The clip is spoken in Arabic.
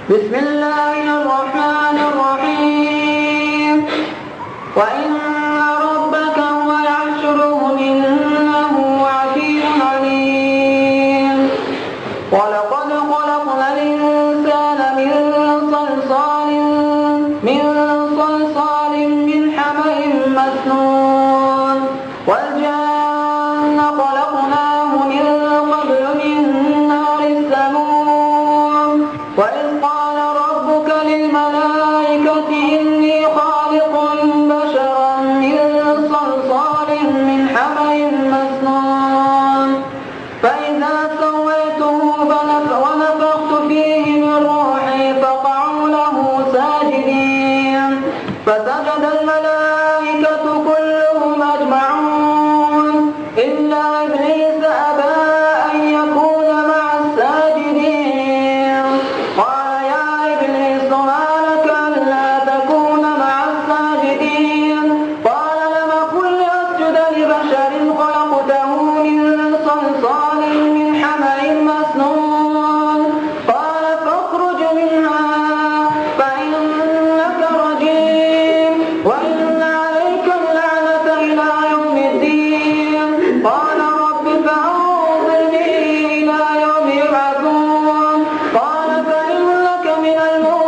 بسم الله الرحمن الرحيم. وإن ربك هو يحشرهم إنه عليم عليم. ولقد خلقنا الإنسان من صلصال من حمإ مسنون والجان خلقناه من قبل من نار السموم. وإذ قال ربك للملائكة إني خالق بشرا من صلصال من حمإ مسنون فإذا سويته ونفخت فيه من روحي فقعوا له ساجدين فسجد الملائكة كلهم أجمعون إلا إبليس أبى أن يكون مع الساجدين. قال يا إبليس ما لك ألا تكون مع الساجدين؟ قال لم أكن لأسجد لبشر خلقته من صلصال من حمإ مسنون. قال فاخرج منها فإنك رجيم وإن عليك اللعنة إلى يوم الدين. قال رب فأنظرني إلى يوم يبعثون. قال فإنك من المنظرين